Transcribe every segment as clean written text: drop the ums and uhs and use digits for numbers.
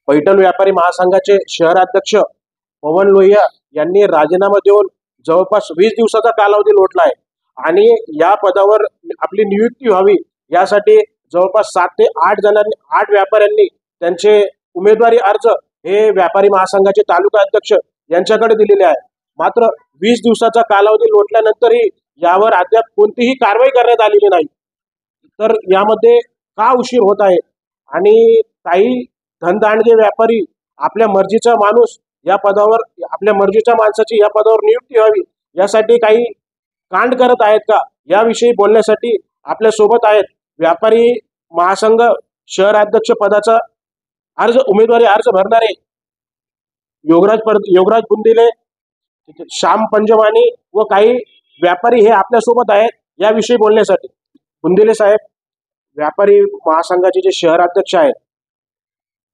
पैठण व्यापारी महासंघाचे शहराध्यक्ष पवन लोहिया यांनी राजीनामा देऊन जवळपास 20 दिवसाचा कालावधी लोटला आहे आणि या पदावर आपली नियुक्ती व्हावी यासाठी जवळपास 7 ते 8 व्यापाऱ्यांनी त्यांचे उमेदवारी अर्ज हे व्यापारी महासंघाचे तालुका अध्यक्ष यांच्याकडे दिलेले आहे। मात्र 20 दिवसाचा कालावधी लोटल्यानंतरही यावर अद्याप कोणतीही कारवाई करण्यात आलेली नाही। तर यामध्ये का उशीर होत आहे आणि काही धनदांडगे व्यापारी आपल्या मर्जीचा माणूस या पदावर आपल्या मर्जीच्या माणसाची या पदावर नियुक्ती व्हावी यासाठी काही कांड करत आहेत का याविषयी बोलण्यासाठी आपल्या सोबत आहेत व्यापारी महासंघ शहराध्यक्ष पदाचा उमेदवारी अर्ज भरणारे योगराज बुंदिले, श्याम पंजवानी व काही व्यापारी हे आपल्या सोबत आहेत याविषयी बोलण्यासाठी। बुंदिले साहेब, व्यापारी महासंघाचे जे शहराध्यक्ष आहेत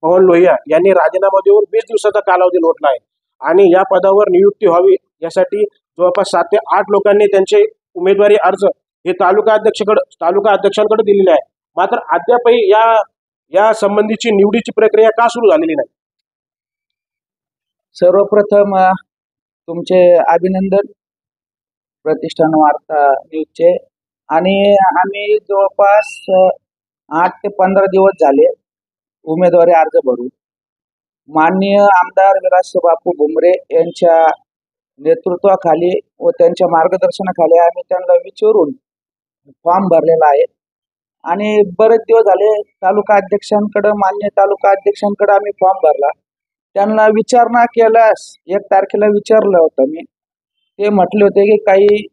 पवन लोहिया यांनी राजीनामा देऊन 20 दिवसाचा कालावधी लोटला आहे आणि या पदावर नियुक्ती व्हावी यासाठी जवळपास 7 ते 8 लोकांनी त्यांचे उमेदवारी अर्ज हे तालुका अध्यक्षांकडे दिलेले आहे। मात्र अद्यापही या संबंधीची निवडीची प्रक्रिया का सुरू झालेली नाही? सर्वप्रथम तुमचे अभिनंदन प्रतिष्ठान वार्ता न्यूजचे। आणि आम्ही जवळपास 8 ते 15 दिवस झाले उमेदवारी अर्ज भरून माननीय आमदार विलास बापू भुमरे यांच्या नेतृत्वाखाली व त्यांच्या मार्गदर्शनाखाली आम्ही त्यांना विचारून फॉर्म भरलेला आहे आणि बरेच दिवस झाले मान्य तालुका अध्यक्षांकडे आम्ही फॉर्म भरला। त्यांना विचारणा केल्यास 1 तारखेला विचारलं होतं मी, ते म्हटले होते की काही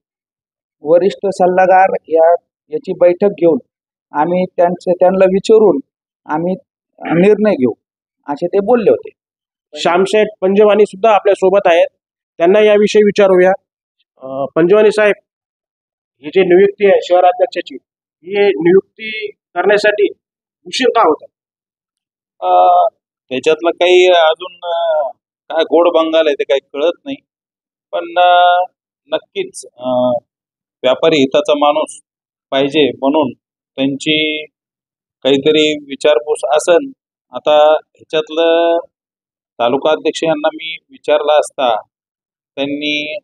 वरिष्ठ सल्लागार याची बैठक घेऊन आम्ही त्यांना विचारून आम्ही निर्णय घेऊ असे ते बोलले होते। श्यामशेठ पंजवानी सुद्धा आपल्या सोबत आहेत, त्यांना याविषयी विचारूया। पंजवानी साहेब, ही जी नियुक्ती आहे शहराध्यक्षाची, ही नियुक्ती करण्यासाठी उशीर का होता? त्याच्यातलं काही अजून काय गोड बंगाल आहे ते काही कळत नाही, पण नक्कीच व्यापारी हिताचा माणूस पाहिजे म्हणून त्यांची काहीतरी विचारपूस असन। आता ह्याच्यातलं तालुका अध्यक्ष यांना मी विचारला असता त्यांनी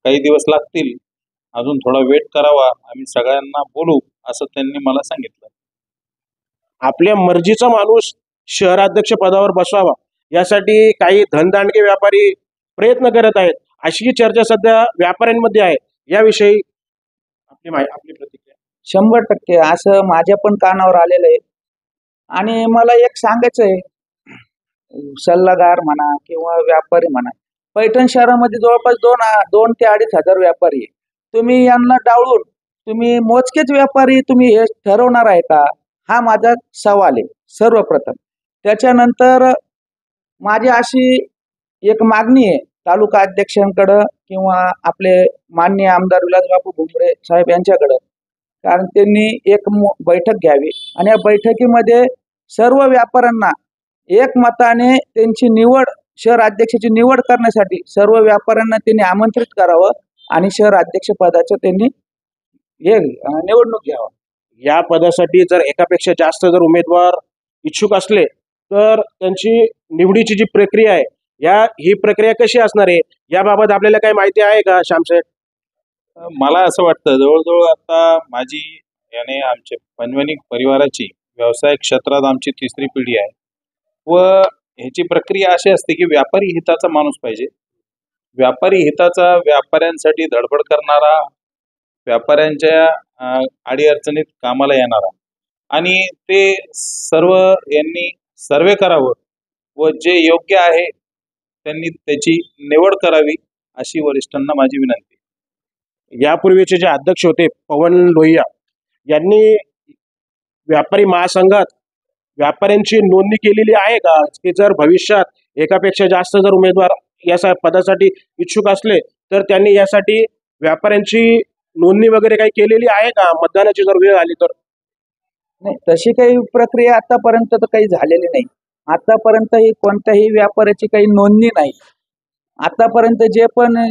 काही दिवस लागतील, अजून थोडा वेट करावा, आम्ही सगळ्यांना बोलू असं त्यांनी मला सांगितलं। आपल्या मर्जीचा माणूस शहराध्यक्ष पदावर बसवावा यासाठी काही धनदांडगे व्यापारी प्रयत्न करत आहेत अशी चर्चा सध्या व्यापाऱ्यांमध्ये आहे, याविषयी आपली प्रतिक्रिया? 100% असं माझ्या पण कानावर आलेलं आहे आणि मला एक सांगायचं आहे, सल्लागार म्हणा किंवा व्यापारी म्हणा, पैठण शहरामध्ये जवळपास 2 ते 2.5 हजार व्यापारी आहे। तुम्ही यांना डावळून तुम्ही मोजकेच व्यापारी तुम्ही हे ठरवणार आहे का, हा माझा सवाल आहे सर्वप्रथम। त्याच्यानंतर माझी अशी एक मागणी आहे तालुका अध्यक्षांकडं किंवा आपले माननीय आमदार विलासबापू भुमरे साहेब यांच्याकडं, कारण त्यांनी एक बैठक घ्यावी आणि या बैठकीमध्ये सर्व व्यापाऱ्यांना एकमताने त्यांची निवड शहर अध्यक्षाची निवड करण्यासाठी सर्व व्यापाऱ्यांना त्यांनी आमंत्रित करावं आणि शहर अध्यक्ष पदाचं त्यांनी निवडणूक घ्यावं। या पदासाठी जर एकापेक्षा जास्त जर उमेदवार इच्छुक असले तर त्यांची निवडीची जी प्रक्रिया आहे ही प्रक्रिया कशी असणार आहे याबाबत आपल्याला काही माहिती आहे का श्यामशेठ? मला असं वाटतं जवळजवळ आता माझी याने आमच्या पंजवानी परिवाराची व्यवसाय क्षेत्रात आमची 3री पिढी आहे व ह्याची प्रक्रिया अशी असते की व्यापारी हिताचा माणूस पाहिजे, व्यापारी हिताचा, व्यापाऱ्यांसाठी धडपड करणारा, व्यापाऱ्यांच्या अडीअडचणीत कामाला येणारा आणि ते सर्व यांनी सर्वे करावं व जे योग्य आहे त्यांनी त्याची निवड करावी अशी वरिष्ठांना माझी विनंती। यापूर्वीचे जे अध्यक्ष होते पवन लोहिया यांनी व्यापारी महासंघात व्यापाऱ्यांची नोंदणी केलेली आहे का की जर भविष्यात एकापेक्षा जास्त जर उमेदवार या पदासाठी इच्छुक असले तर त्यांनी यासाठी व्यापाऱ्यांची नोंदणी वगैरे काही केलेली आहे का, मतदानाची जर वेळ आली तर? नाही, तशी काही प्रक्रिया आतापर्यंत तर काही झालेली नाही। आतापर्यंत ही कोणत्याही व्यापाऱ्याची काही नोंदणी नाही। आतापर्यंत जे पण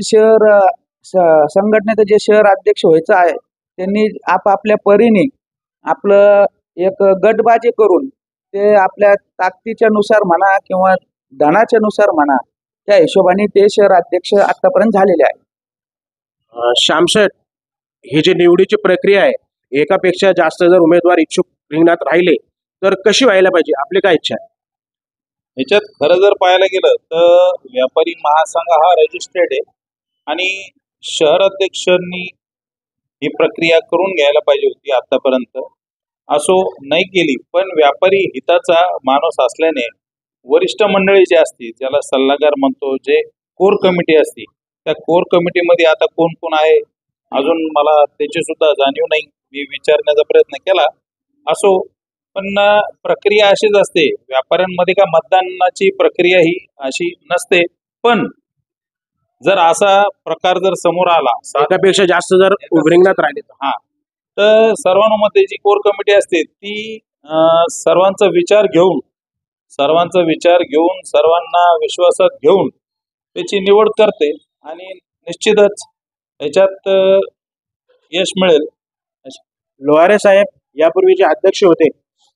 संघटनेचं जे शहर अध्यक्ष व्हायचं आहे त्यांनी आपापल्या परीने आपलं एक गटबाजी करून ते आपल्या ताकदीच्या नुसार म्हणा किंवा धनाच्या नुसार म्हणा, त्या हिशोबाने ते शहर अध्यक्ष आतापर्यंत झालेले आहे. श्यामशेठ, ही जी निवडीची प्रक्रिया आहे, एकापेक्षा जास्त जर उमेदवार इच्छुक रिंगणात राहिले तर कशी व्हायला पाहिजे, आपली काय इच्छा आहे? ह्याच्यात खरं जर पाहायला गेलं तर व्यापारी महासंघ हा रजिस्टर्ड आहे आणि शहर अध्यक्षांनी ही प्रक्रिया करून घ्यायला पाहिजे होती आतापर्यंत. असो नाही केली, पण व्यापारी हिताचा माणूस असल्याने वरिष्ठ मंडळी जी असते, ज्याला सल्लागार म्हणतो, जे कोर कमिटी असते, त्या कोर कमिटीमध्ये आता कोण कोण आहे अजून मला त्याची सुद्धा जाणीव नाही. मी विचारण्याचा प्रयत्न केला. असो, पण प्रक्रिया अशीच असते. व्यापाऱ्यांमध्ये का मतदानाची प्रक्रिया ही अशी नसते. पण जर असा प्रकार जर समोर आला, एकापेक्षा जास्त जर रिंगणात राहिले तर तर सर्वानुमते जी कोर कमिटी असते ती सर्वांचा विचार घेऊन सर्वांना विश्वासात घेऊन त्याची निवड करते आणि निश्चितच याच्यात यश मिळेल. लोहारे साहेब यापूर्वीचे अध्यक्ष होते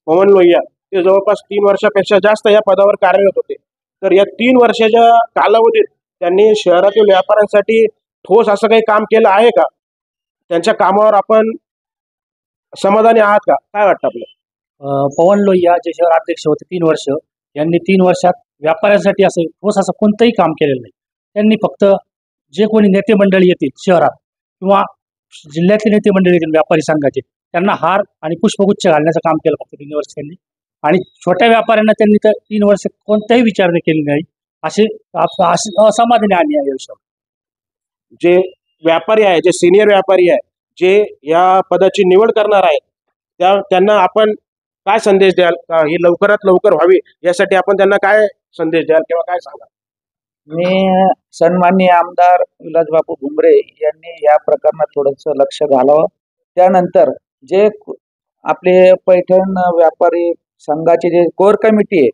पवन लोहिया, ते जवळपास 3 वर्षापेक्षा जास्त या पदावर कार्यरत होते. तर या 3 वर्षाच्या कालावधीत त्यांनी शहरातील व्यापाऱ्यांसाठी ठोस असं काही काम केलं आहे का? त्यांच्या कामावर आपण समाधानी आहात का? काय वाटतं आपल्याला? पवन लोहिया जे शहर अध्यक्ष होते 3 वर्ष, यांनी 3 वर्षात व्यापाऱ्यांसाठी असं ठोस असं कोणतंही काम केलेलं नाही. त्यांनी फक्त जे कोणी नेते मंडळी येतील शहरात किंवा जिल्ह्यातले नेते मंडळी येतील व्यापारी संघाचे, त्यांना हार आणि पुष्पगुच्छ घालण्याचं काम केलं फक्त 3 वर्ष त्यांनी. आणि छोट्या व्यापाऱ्यांना त्यांनी तर 3 वर्ष कोणत्याही विचारणा केली नाही. असे असमाधानी आम्ही या विषयावर. जे व्यापारी आहे, जे सिनियर व्यापारी आहे, जे या पदाची निवड करणार आहे, त्यांना आपण काय संदेश द्याल का ही लवकरात लवकर व्हावी, यासाठी आपण त्यांना काय संदेश द्याल किंवा काय सांगाल? मी सन्माननीय आमदार विलासबापू भुमरे यांनी या प्रकरणात थोडंसं लक्ष घालावं. त्यानंतर जे आपले पैठण व्यापारी संघाचे जे कोर कमिटी आहे,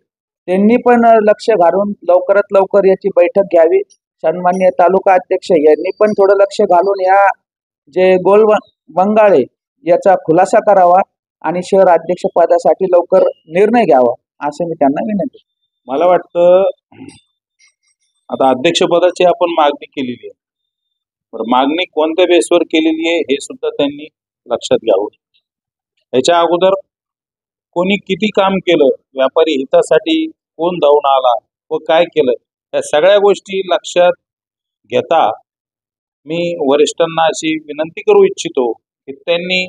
त्यांनी पण लक्ष घालून लवकरात लवकर याची बैठक घ्यावी. सन्माननीय तालुका अध्यक्ष यांनी पण थोडं लक्ष घालून या जे गोल बंगाळे याचा खुलासा करावा आणि शहर अध्यक्ष पदासाठी लवकर निर्णय घ्यावा, असं मी त्यांना विनंती. मला वाटतं आता अध्यक्षपदाची आपण मागणी केलेली आहे, तर मागणी कोणत्या बेसवर केलेली आहे हे सुद्धा त्यांनी लक्षात घ्यावं. याच्या अगोदर कोणी किती काम केलं, व्यापारी हितासाठी कोण धावून आला व काय केलं, या सगळ्या गोष्टी लक्षात घेता मी वरिष्ठांना अशी विनंती करू इच्छितो की त्यांनी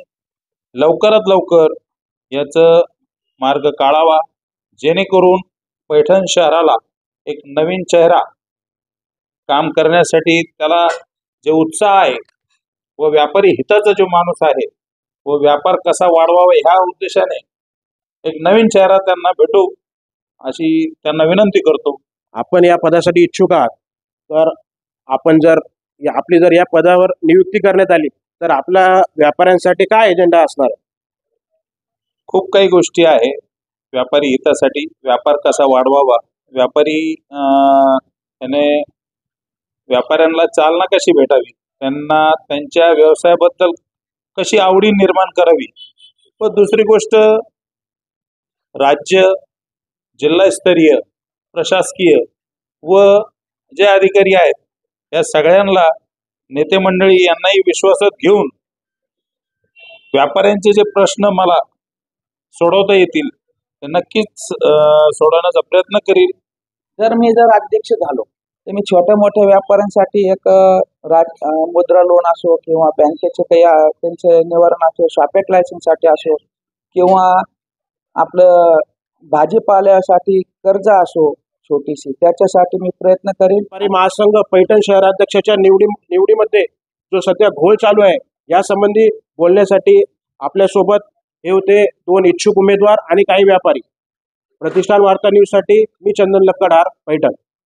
लवकरात लवकर याचं मार्ग काढावा, जेणेकरून पैठण शहराला एक नवीन चेहरा काम करण्यासाठी, त्याला जे उत्साह आहे व व्यापारी हिताचा जो माणूस आहे व व्यापार कसा वाढवावा ह्या उद्देशाने एक नवीन चेहरा त्यांना भेटू अशी त्यांना विनंती करतो. आपण या पदासाठी इच्छुक आहात, तर आपण जर आपली जर या पदावर नियुक्ती करण्यात आली तर आपल्या व्यापाऱ्यांसाठी काय एजेंडा असणार? खूप काही गोष्टी आहे व्यापारी हितासाठी. व्यापार कसा वाढवावा, त्याने व्यापाऱ्यांना चालना कशी भेटावी, त्यांना त्यांच्या व्यवसायाबद्दल कशी आवडी निर्माण करावी, व दुसरी गोष्ट राज्य जिल्हास्तरीय प्रशासकीय व जे अधिकारी आहेत या सगळ्यांना नेते मंडळी यांनाही विश्वासात घेऊन व्यापाऱ्यांचे जे प्रश्न मला सोडवता येतील ते नक्कीच सोडवण्याचा प्रयत्न करील. मी जर अध्यक्ष झालो तर मी छोट्या मोठ्या व्यापाऱ्यांसाठी एक मुद्रा लोन असो किंवा बँकेचे काही त्यांचे निवारण असो, शॉपेट लायसन्ससाठी असो किंवा आपलं भाजीपाल्यासाठी कर्ज असो छोटीशी, त्याच्यासाठी मी प्रयत्न करेन. व्यापारी महासंघ पैठण शहराध्यक्षाच्या निवडीमध्ये जो सध्या घोळ चालू आहे, या संबंधी बोलण्यासाठी आपल्यासोबत हे होते 2 इच्छुक उमेदवार आणि काही व्यापारी. प्रतिष्ठान वार्ता न्यूज साठी मी चंदन लक्कडार, पैठण.